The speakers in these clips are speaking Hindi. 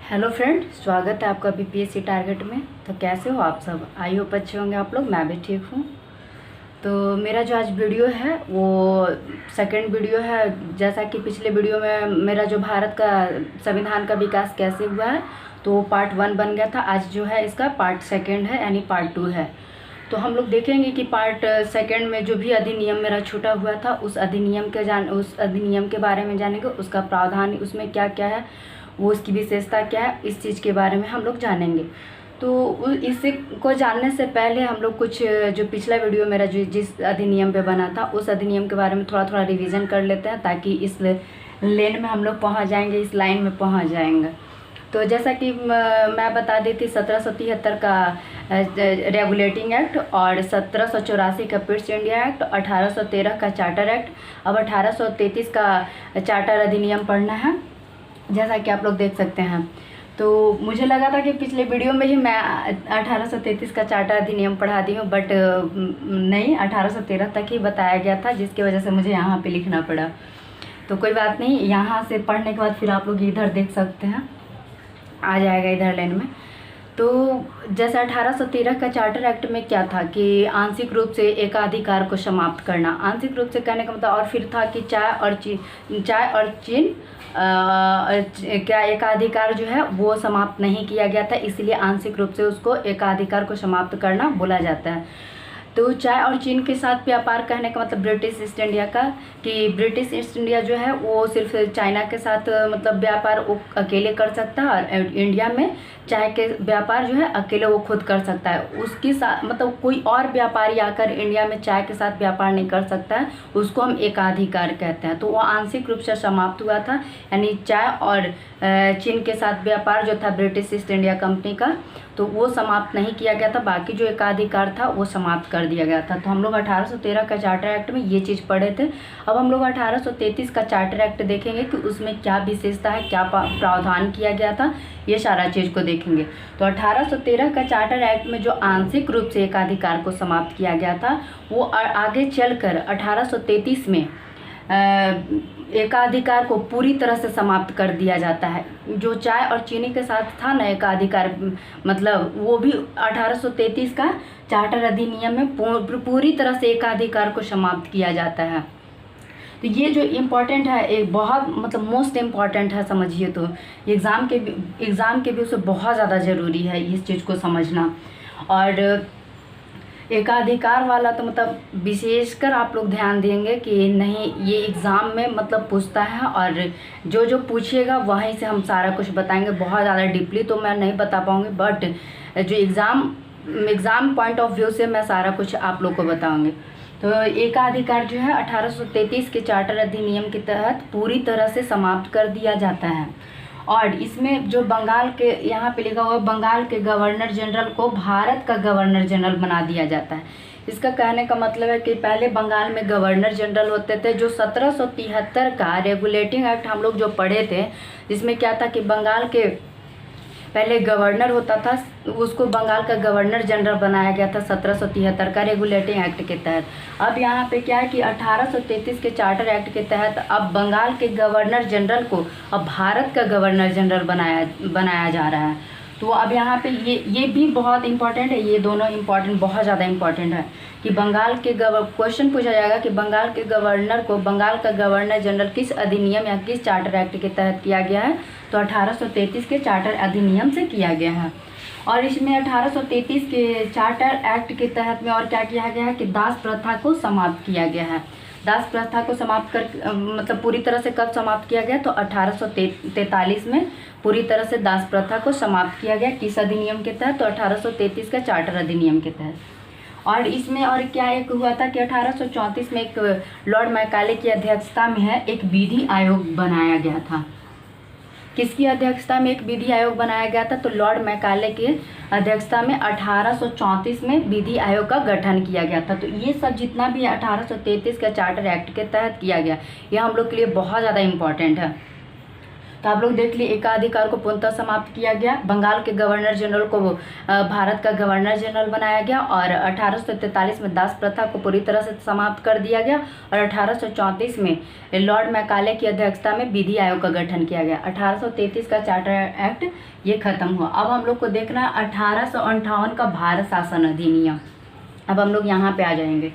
हेलो फ्रेंड, स्वागत है आपका बीपीएससी टारगेट में। तो कैसे हो आप सब? आई होप अच्छे होंगे आप लोग। मैं भी ठीक हूँ। तो मेरा जो आज वीडियो है वो सेकंड वीडियो है। जैसा कि पिछले वीडियो में मेरा जो भारत का संविधान का विकास कैसे हुआ है तो वो पार्ट 1 बन गया था। आज जो है इसका पार्ट सेकंड है, यानी पार्ट 2 है। तो हम लोग देखेंगे कि पार्ट सेकंड में जो भी अधिनियम मेरा छूटा हुआ था उस अधिनियम के बारे में जानेंगे। उसका प्रावधान उसमें क्या क्या है, वो उसकी विशेषता क्या है, इस चीज़ के बारे में हम लोग जानेंगे। तो इसे को जानने से पहले हम लोग कुछ जो पिछला वीडियो मेरा जो जिस अधिनियम पे बना था उस अधिनियम के बारे में थोड़ा थोड़ा रिवीजन कर लेते हैं, ताकि इस लेन में हम लोग पहुंच जाएंगे, इस लाइन में पहुंच जाएंगे। तो जैसा कि मैं बता दी थी, 1773 का रेगुलेटिंग एक्ट और 1784 का पिट्स इंडिया एक्ट, 1813 का चार्टर एक्ट। अब 1833 का चार्टर अधिनियम पढ़ना है, जैसा कि आप लोग देख सकते हैं। तो मुझे लगा था कि पिछले वीडियो में ही मैं 1833 का चार्टर अधिनियम पढ़ा दी हूँ, बट नहीं, 1813 तक ही बताया गया था, जिसकी वजह से मुझे यहाँ पे लिखना पड़ा। तो कोई बात नहीं, यहाँ से पढ़ने के बाद फिर आप लोग इधर देख सकते हैं, आ जाएगा इधर लाइन में। तो जैसे 1813 का चार्टर एक्ट में क्या था कि आंशिक रूप से एकाधिकार को समाप्त करना। आंशिक रूप से कहने का मतलब और फिर था कि चाय और चीन क्या एकाधिकार जो है वो समाप्त नहीं किया गया था, इसलिए आंशिक रूप से उसको एकाधिकार को समाप्त करना बोला जाता है। तो चाय और चीन के साथ व्यापार कहने का मतलब ब्रिटिश ईस्ट इंडिया का, कि ब्रिटिश ईस्ट इंडिया जो है वो सिर्फ चाइना के साथ मतलब व्यापार वो अकेले कर सकता है, और इंडिया में चाय के व्यापार जो है अकेले वो खुद कर सकता है। उसके साथ मतलब कोई और व्यापारी आकर इंडिया में चाय के साथ व्यापार नहीं कर सकता है, उसको हम एकाधिकार कहते हैं। तो वो आंशिक रूप से समाप्त हुआ था, यानी चाय और चीन के साथ व्यापार जो था ब्रिटिश ईस्ट इंडिया कंपनी का, तो वो समाप्त नहीं किया गया था। बाकी जो एकाधिकार था वो समाप्त कर दिया गया था। तो हम लोग 1813 का चार्टर एक्ट में ये चीज़ पढ़े थे। अब हम लोग 1833 का चार्टर एक्ट देखेंगे कि उसमें क्या विशेषता है, क्या प्रावधान किया गया था, ये सारा चीज़ को देखेंगे। तो 1813 का चार्टर एक्ट में जो आंशिक रूप से एकाधिकार को समाप्त किया गया था वो आगे चलकर 1833 में एकाधिकार को पूरी तरह से समाप्त कर दिया जाता है। जो चाय और चीनी के साथ था ना एकाधिकार, मतलब वो भी 1833 का चार्टर अधिनियम में पूरी तरह से एकाधिकार को समाप्त किया जाता है। तो ये जो इम्पोर्टेंट है, एक बहुत मतलब मोस्ट इम्पॉर्टेंट है, समझिए। तो एग्ज़ाम के व्यू से बहुत ज़्यादा ज़रूरी है इस चीज़ को समझना। और एकाधिकार वाला तो मतलब विशेषकर आप लोग ध्यान देंगे कि नहीं, ये एग्ज़ाम में मतलब पूछता है, और जो जो पूछिएगा वहीं से हम सारा कुछ बताएंगे। बहुत ज़्यादा डीपली तो मैं नहीं बता पाऊँगी, बट जो एग्ज़ाम पॉइंट ऑफ व्यू से मैं सारा कुछ आप लोग को बताऊँगी। तो एकाधिकार जो है 1833 के चार्टर अधिनियम के तहत पूरी तरह से समाप्त कर दिया जाता है। और इसमें जो बंगाल के यहाँ पे लिखा हुआ है, बंगाल के गवर्नर जनरल को भारत का गवर्नर जनरल बना दिया जाता है। इसका कहने का मतलब है कि पहले बंगाल में गवर्नर जनरल होते थे। जो 1773 का रेगुलेटिंग एक्ट हम लोग जो पढ़े थे, जिसमें क्या था कि बंगाल के पहले गवर्नर होता था, उसको बंगाल का गवर्नर जनरल बनाया गया था 1773 का रेगुलेटिंग एक्ट के तहत। अब यहाँ पे क्या है कि 1833 के चार्टर एक्ट के तहत अब बंगाल के गवर्नर जनरल को अब भारत का गवर्नर जनरल बनाया जा रहा है। तो अब यहाँ पे ये भी बहुत इंपॉर्टेंट है, ये दोनों इंपॉर्टेंट, बहुत ज़्यादा इंपॉर्टेंट है कि बंगाल के क्वेश्चन पूछा जाएगा कि बंगाल के गवर्नर को बंगाल का गवर्नर जनरल किस अधिनियम या किस चार्टर एक्ट के तहत किया गया है। तो 1833 के चार्टर अधिनियम से किया गया है। और इसमें 1833 के चार्टर एक्ट के तहत में और क्या किया गया है कि दास प्रथा को समाप्त किया गया है। दास प्रथा को समाप्त कर मतलब पूरी तरह से कब समाप्त किया गया, तो 1843 में पूरी तरह से दास प्रथा को समाप्त किया गया। किस अधिनियम के तहत, तो 1833 का चार्टर अधिनियम के तहत। और इसमें और क्या एक हुआ था कि 1834 में एक लॉर्ड मैकाले की अध्यक्षता में है एक विधि आयोग बनाया गया था। किसकी अध्यक्षता में एक विधि आयोग बनाया गया था, तो लॉर्ड मैकाले की अध्यक्षता में 1834 में विधि आयोग का गठन किया गया था। तो ये सब जितना भी 1833 का चार्टर एक्ट के तहत किया गया, यह हम लोग के लिए बहुत ज़्यादा इम्पॉर्टेंट है। तो आप लोग देख लिए एकाधिकार को पूर्णतः समाप्त किया गया। बंगाल के गवर्नर जनरल को भारत का गवर्नर जनरल बनाया गया और 1843 में दास प्रथा को पूरी तरह से समाप्त कर दिया गया और 1834 में लॉर्ड मैकाले की अध्यक्षता में विधि आयोग का गठन किया गया। 1833 का चार्टर एक्ट ये खत्म हुआ। अब हम लोग को देखना है 1858 का भारत शासन अधिनियम। अब हम लोग यहाँ पे आ जाएंगे।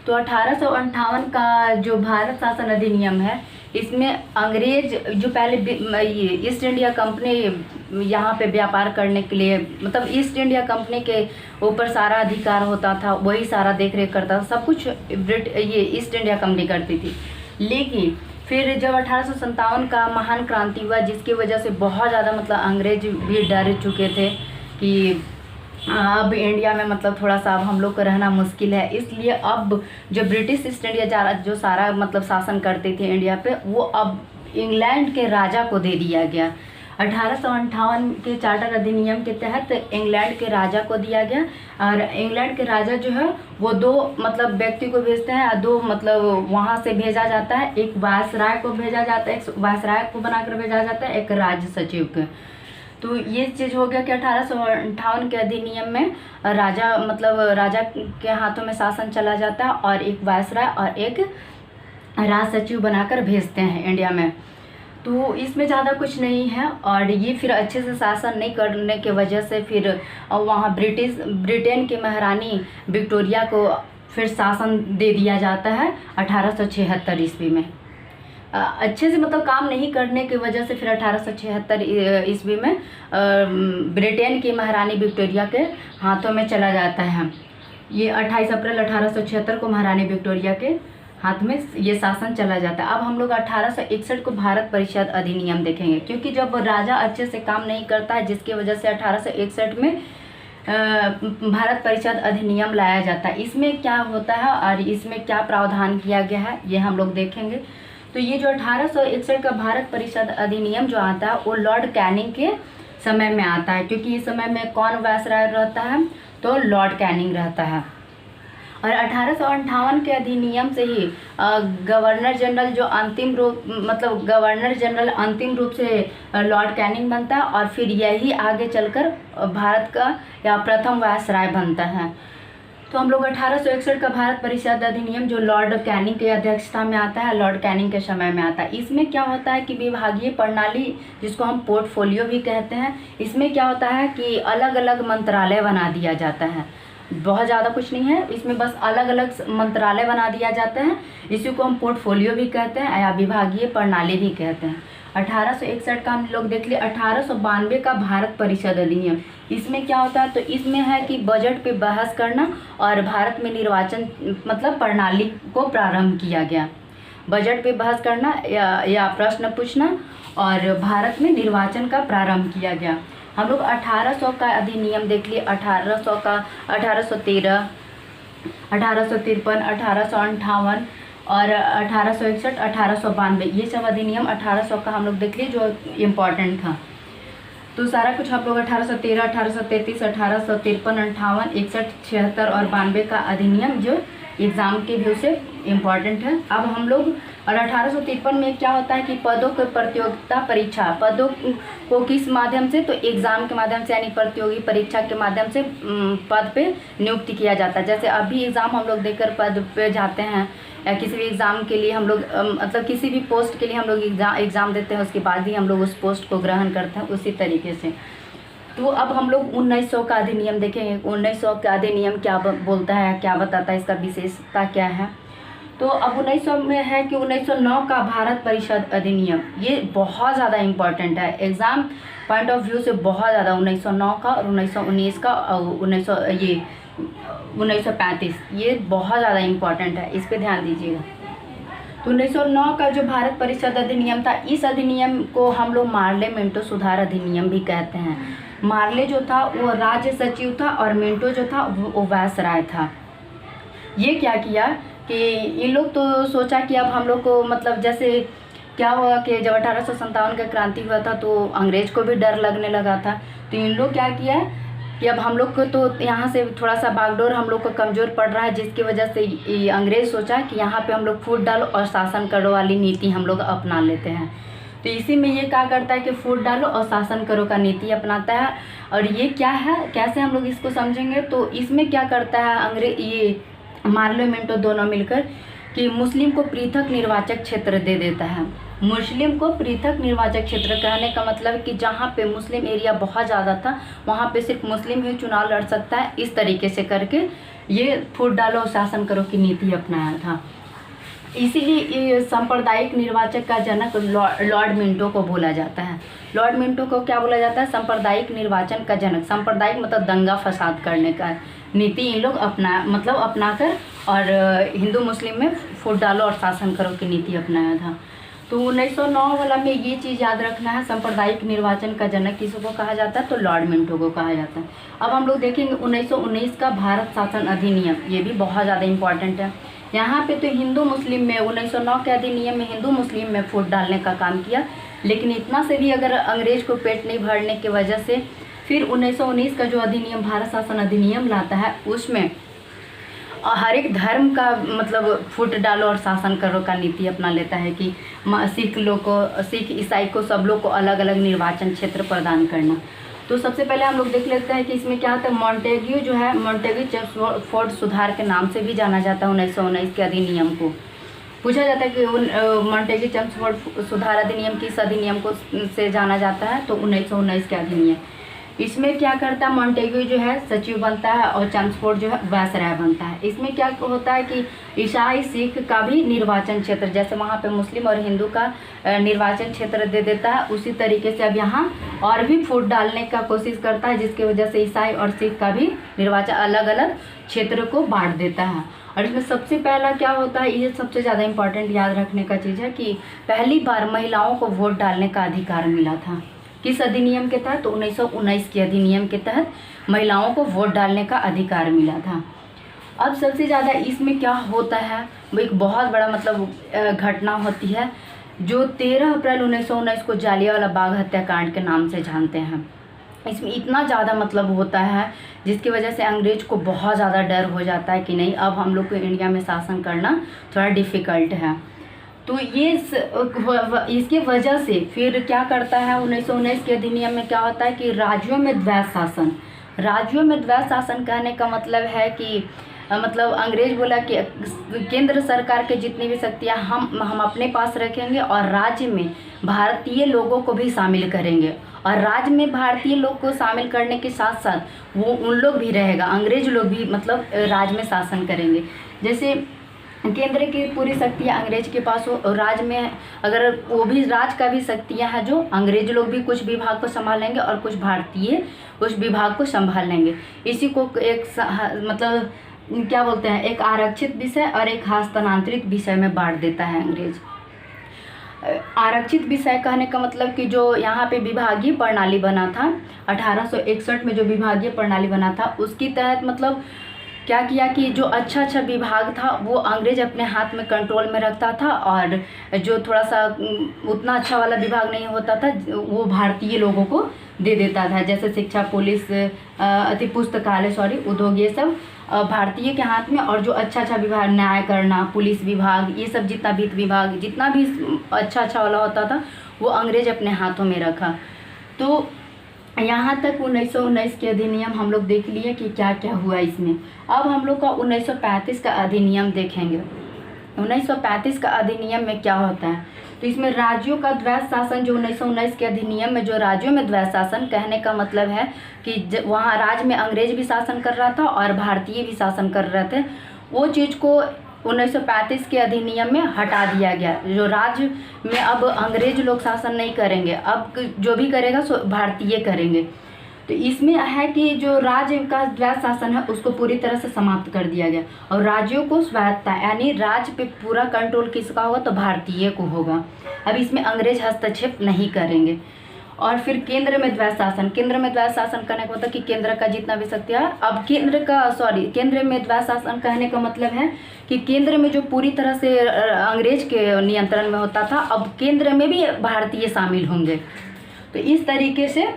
तो 1858 का जो भारत शासन अधिनियम है, इसमें अंग्रेज जो पहले ये ईस्ट इंडिया कंपनी यहाँ पे व्यापार करने के लिए, मतलब ईस्ट इंडिया कंपनी के ऊपर सारा अधिकार होता था, वही सारा देख रेख करता था, सब कुछ ये ईस्ट इंडिया कंपनी करती थी। लेकिन फिर जब 1857 का महान क्रांति हुआ, जिसकी वजह से बहुत ज़्यादा मतलब अंग्रेज भी डर चुके थे कि अब इंडिया में मतलब थोड़ा सा अब हम लोग को रहना मुश्किल है, इसलिए अब जो ब्रिटिश ईस्ट इंडिया जो सारा मतलब शासन करते थे इंडिया पे, वो अब इंग्लैंड के राजा को दे दिया गया। 1858 के चार्टर अधिनियम के तहत इंग्लैंड के राजा को दिया गया और इंग्लैंड के राजा जो है वो दो मतलब व्यक्ति को भेजते हैं, दो मतलब वहाँ से भेजा जाता है, एक वायसराय को भेजा जाता है, एक वायसराय को बनाकर भेजा जाता है, एक राज्य सचिव के। तो ये चीज़ हो गया कि 1858 के अधिनियम में राजा मतलब राजा के हाथों में शासन चला जाता है और एक वायसराय और एक राज सचिव बनाकर भेजते हैं इंडिया में। तो इसमें ज़्यादा कुछ नहीं है और ये फिर अच्छे से शासन नहीं करने के वजह से फिर वहाँ ब्रिटेन की महारानी विक्टोरिया को फिर शासन दे दिया जाता है 1876 ईस्वी में। अच्छे से मतलब काम नहीं करने की वजह से फिर 1876 ईस्वी में ब्रिटेन की महारानी विक्टोरिया के हाथों में चला जाता है। ये 28 अप्रैल 1876 को महारानी विक्टोरिया के हाथ में ये शासन चला जाता है। अब हम लोग 1861 को भारत परिषद अधिनियम देखेंगे, क्योंकि जब राजा अच्छे से काम नहीं करता है, जिसकी वजह से 1861 में भारत परिषद अधिनियम लाया जाता है। इसमें क्या होता है और इसमें क्या प्रावधान किया गया है, ये हम लोग देखेंगे। तो ये जो 1861 का भारत परिषद अधिनियम जो आता है वो लॉर्ड कैनिंग के समय में आता है, क्योंकि इस समय में कौन वायसराय रहता है, तो लॉर्ड कैनिंग रहता है। और 1858 के अधिनियम से ही गवर्नर जनरल जो अंतिम रूप मतलब गवर्नर जनरल अंतिम रूप से लॉर्ड कैनिंग बनता है और फिर यही आगे चलकर भारत का या प्रथम वायसराय बनता है। तो हम लोग 1861 का भारत परिषद अधिनियम जो लॉर्ड कैनिंग की अध्यक्षता में आता है, लॉर्ड कैनिंग के समय में आता है। इसमें क्या होता है कि विभागीय प्रणाली, जिसको हम पोर्टफोलियो भी कहते हैं, इसमें क्या होता है कि अलग अलग मंत्रालय बना दिया जाता है। बहुत ज़्यादा कुछ नहीं है इसमें, बस अलग अलग मंत्रालय बना दिया जाता है। इसी को हम पोर्टफोलियो भी कहते हैं या विभागीय प्रणाली भी कहते हैं। 1861 का हम लोग देख लिए। 1892 का भारत परिषद अधिनियम, इसमें क्या होता है, तो इसमें है कि बजट पे बहस करना और भारत में निर्वाचन मतलब प्रणाली को प्रारंभ किया गया। बजट पे बहस करना या प्रश्न पूछना और भारत में निर्वाचन का प्रारंभ किया गया। हम लोग 1800 का अधिनियम देख लिए। 1800 का 1813, 1853, 1858 और 1861, 1892, ये सब अधिनियम 1800 का हम लोग देख लिए जो इम्पोर्टेंट था। तो सारा कुछ आप लोग 1813, 1833, 1853, 58, 61, 76 और 92 का अधिनियम जो एग्ज़ाम के व्यू से इम्पॉर्टेंट है। अब हम लोग और 1853 में क्या होता है कि पदों के प्रतियोगिता परीक्षा, पदों को किस माध्यम से, तो एग्ज़ाम के माध्यम से यानी प्रतियोगी परीक्षा के माध्यम से पद पे नियुक्ति किया जाता है। जैसे अभी एग्ज़ाम हम लोग देकर पद पे जाते हैं या किसी भी एग्ज़ाम के लिए हम लोग मतलब किसी भी पोस्ट के लिए हम लोग एग्ज़ाम देते हैं, उसके बाद ही हम लोग उस पोस्ट को ग्रहण करते हैं, उसी तरीके से। तो अब हम लोग 1900 का अधिनियम देखेंगे। 1900 का अधिनियम क्या बोलता है, क्या बताता है, इसका विशेषता क्या है। तो अब 1900 में है कि 1909 का भारत परिषद अधिनियम, ये बहुत ज़्यादा इम्पॉर्टेंट है एग्ज़ाम पॉइंट ऑफ व्यू से, बहुत ज़्यादा। 1909 का और 1919 का और 1935 ये बहुत ज़्यादा इम्पॉर्टेंट है, इस पर ध्यान दीजिएगा। तो 1909 का जो भारत परिषद अधिनियम था, इस अधिनियम को हम लोग मार्ले मिंटो सुधार अधिनियम भी कहते हैं। मार्ले जो था वो राज्य सचिव था और मिंटो जो था वो वायसराय था। ये क्या किया कि इन लोग तो सोचा कि अब हम लोग को मतलब जैसे क्या हुआ कि जब 1857 का क्रांति हुआ था तो अंग्रेज को भी डर लगने लगा था। तो इन लोग क्या किया कि अब हम लोग को तो यहाँ से थोड़ा सा बागडोर हम लोग को कमज़ोर पड़ रहा है, जिसकी वजह से अंग्रेज़ सोचा कि यहाँ पे हम लोग फूट डालो और शासन करो वाली नीति हम लोग अपना लेते हैं। तो इसी में ये क्या करता है कि फूट डालो और शासन करो का नीति अपनाता है। और ये क्या है, कैसे हम लोग इसको समझेंगे, तो इसमें क्या करता है अंग्रेज, ये मार्लो मिंटो दोनों मिलकर कि मुस्लिम को पृथक निर्वाचक क्षेत्र दे देता है। मुस्लिम को पृथक निर्वाचक क्षेत्र कहने का मतलब कि जहाँ पे मुस्लिम एरिया बहुत ज़्यादा था वहाँ पे सिर्फ मुस्लिम ही चुनाव लड़ सकता है, इस तरीके से करके ये फूट डालो और शासन करो की नीति अपनाया था। इसीलिए सांप्रदायिक निर्वाचक का जनक लॉर्ड मिंटो को बोला जाता है। लॉर्ड मिंटो को क्या बोला जाता है, सांप्रदायिक निर्वाचन का जनक। सांप्रदायिक मतलब दंगा फसाद करने का नीति इन लोग अपनाकर और हिंदू मुस्लिम में फूट डालो और शासन करो की नीति अपनाया था। तो 1909 वाला में ये चीज़ याद रखना है, सांप्रदायिक निर्वाचन का जनक किसको कहा जाता है, तो लॉर्ड मिंटो को कहा जाता है। अब हम लोग देखेंगे 1919 का भारत शासन अधिनियम, ये भी बहुत ज़्यादा इम्पॉर्टेंट है। यहाँ पे तो हिंदू मुस्लिम में 1909 के अधिनियम में हिंदू मुस्लिम में फूट डालने का काम किया, लेकिन इतना से भी अगर अंग्रेज को पेट नहीं भरने की वजह से फिर 1919 का जो अधिनियम भारत शासन अधिनियम लाता है उसमें हर एक धर्म का मतलब फूट डालो और शासन करो का नीति अपना लेता है कि सिख ईसाई को सब लोग को अलग अलग निर्वाचन क्षेत्र प्रदान करना। तो सबसे पहले हम लोग देख लेते हैं कि इसमें क्या होता है। मॉन्टेग्यू जो है, मॉन्टेग्यू चेम्सफोर्ड सुधार के नाम से भी जाना जाता है। 1919 के अधिनियम को पूछा जाता है कि मॉन्टेग्यू चेम्सफोर्ड सुधार अधिनियम किस अधिनियम को से जाना जाता है, तो 1919 के अधिनियम। इसमें क्या करता है, मॉन्टेग्यू जो है सचिव बनता है और चेम्सफोर्ड जो है वायसराय बनता है। इसमें क्या होता है कि ईसाई सिख का भी निर्वाचन क्षेत्र, जैसे वहाँ पे मुस्लिम और हिंदू का निर्वाचन क्षेत्र दे देता है, उसी तरीके से अब यहाँ और भी फूट डालने का कोशिश करता है, जिसकी वजह से ईसाई और सिख का भी निर्वाचन अलग अलग क्षेत्र को बांट देता है। और इसमें सबसे पहला क्या होता है, ये सबसे ज़्यादा इम्पोर्टेंट याद रखने का चीज़ है कि पहली बार महिलाओं को वोट डालने का अधिकार मिला था। किस अधिनियम के तहत, तो 1919 के अधिनियम के तहत महिलाओं को वोट डालने का अधिकार मिला था। अब सबसे ज़्यादा इसमें क्या होता है, वो एक बहुत बड़ा मतलब घटना होती है जो 13 अप्रैल 1919 को जालियांवाला बाग हत्याकांड के नाम से जानते हैं। इसमें इतना ज़्यादा मतलब होता है जिसकी वजह से अंग्रेज को बहुत ज़्यादा डर हो जाता है कि नहीं अब हम लोग को इंडिया में शासन करना थोड़ा डिफ़िकल्ट है। तो ये इसके वजह से फिर क्या करता है, 1919 के अधिनियम में क्या होता है कि राज्यों में द्वैध शासन। राज्यों में द्वैध शासन कहने का मतलब है कि मतलब अंग्रेज बोला कि केंद्र सरकार के जितनी भी शक्तियाँ हम अपने पास रखेंगे और राज्य में भारतीय लोगों को भी शामिल करेंगे, और राज्य में भारतीय लोग को शामिल करने के साथ साथ वो उन लोग भी रहेगा, अंग्रेज लोग भी मतलब राज्य में शासन करेंगे। जैसे केंद्र की पूरी शक्तियाँ अंग्रेज के पास हो, राज्य में अगर वो भी राज्य का भी शक्तियाँ हैं जो अंग्रेज लोग भी कुछ विभाग को संभालेंगे और कुछ भारतीय उस विभाग को संभाल लेंगे। इसी को एक मतलब क्या बोलते हैं, एक आरक्षित विषय और एक हस्तांतरित विषय में बांट देता है अंग्रेज। आरक्षित विषय कहने का मतलब कि जो यहाँ पे विभागीय प्रणाली बना था 1861 में, जो विभागीय प्रणाली बना था उसकी तहत मतलब क्या किया कि जो अच्छा विभाग था वो अंग्रेज अपने हाथ में कंट्रोल में रखता था, और जो थोड़ा सा उतना अच्छा वाला विभाग नहीं होता था वो भारतीय लोगों को दे देता था। जैसे शिक्षा, पुलिस, पुस्तकालय, उद्योग, ये सब भारतीय के हाथ में, और जो अच्छा विभाग, न्याय करना, पुलिस विभाग, ये सब जितना वित्त विभाग, जितना भी अच्छा वाला होता था वो अंग्रेज अपने हाथों में रखा। तो यहाँ तक 1919 के अधिनियम हम लोग देख लिए कि क्या क्या हुआ इसमें। अब हम लोग का 1935 का अधिनियम देखेंगे। 1935 का अधिनियम में क्या होता है, तो इसमें राज्यों का द्वैध शासन, जो 1919 के अधिनियम में जो राज्यों में द्वैध शासन कहने का मतलब है कि वहाँ राज्य में अंग्रेज भी शासन कर रहा था और भारतीय भी शासन कर रहे थे, वो चीज़ को 1935 के अधिनियम में हटा दिया गया। जो राज्य में अब अंग्रेज लोग शासन नहीं करेंगे, अब जो भी करेगा सो भारतीय करेंगे। तो इसमें है कि जो राज्य का द्वैध शासन है उसको पूरी तरह से समाप्त कर दिया गया, और राज्यों को स्वायत्तता, यानी राज्य पे पूरा कंट्रोल किसका होगा, तो भारतीय को होगा। अब इसमें अंग्रेज हस्तक्षेप नहीं करेंगे। और फिर केंद्र में द्वैध शासन, केंद्र में द्वैध शासन करने का मतलब कि केंद्र का जितना भी शक्ति है, अब केंद्र में द्वैध शासन कहने का मतलब है कि केंद्र में जो पूरी तरह से अंग्रेज के नियंत्रण में होता था, अब केंद्र में भी भारतीय शामिल होंगे। तो इस तरीके से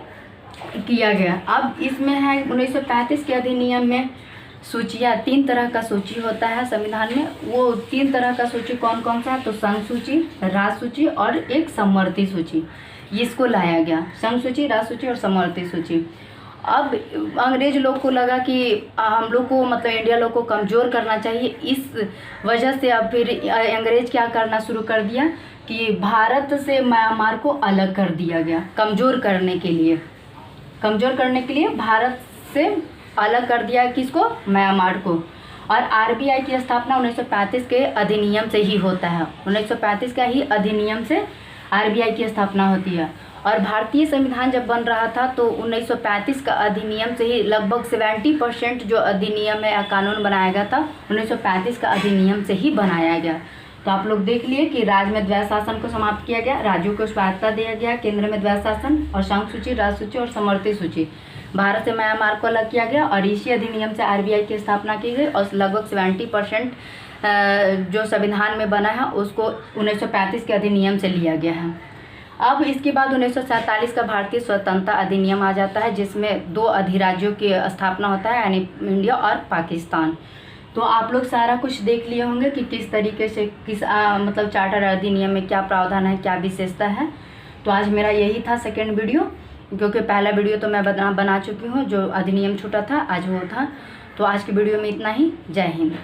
किया गया। अब इसमें है 1935 के अधिनियम में सूचियाँ, 3 तरह का सूची होता है संविधान में। वो 3 तरह का सूची कौन कौन सा है? तो संघ सूची, राज्य सूची और एक समवर्ती सूची, इसको लाया गया। संघ सूची, राज्य सूची और समवर्ती सूची। अब अंग्रेज लोग को लगा कि हम लोग को मतलब इंडिया लोग को कमज़ोर करना चाहिए, इस वजह से अब फिर अंग्रेज क्या करना शुरू कर दिया कि भारत से म्यांमार को अलग कर दिया गया। कमज़ोर करने के लिए भारत से अलग कर दिया किसको? म्यांमार को। और आरबीआई की स्थापना 1935 के अधिनियम से ही होता है। 1935 का ही अधिनियम से आरबीआई की स्थापना होती है। और भारतीय संविधान जब बन रहा था तो 1935 का अधिनियम से ही लगभग 70% जो अधिनियम है या कानून बनाया गया था 1935 का अधिनियम से ही बनाया गया। तो आप लोग देख लिए कि राज्य में द्वैध शासन को समाप्त किया गया, राज्यों को स्वायत्तता दिया गया, केंद्र में द्वैध शासन, और संघ सूची, राज्य सूची और समवर्ती सूची। भारत से म्यांमार को अलग किया गया और इसी अधिनियम से आरबीआई की स्थापना की गई। और लगभग 70% जो संविधान में बना है उसको 1935 के अधिनियम से लिया गया है। अब इसके बाद 1947 का भारतीय स्वतंत्रता अधिनियम आ जाता है, जिसमें 2 अधिराज्यों की स्थापना होता है, यानी इंडिया और पाकिस्तान। तो आप लोग सारा कुछ देख लिए होंगे कि किस तरीके से मतलब चार्टर अधिनियम में क्या प्रावधान है, क्या विशेषता है। तो आज मेरा यही था सेकेंड वीडियो, क्योंकि पहला वीडियो तो मैं बना चुकी हूँ, जो अधिनियम छूटा था आज वो था। तो आज की वीडियो में इतना ही। जय हिंद।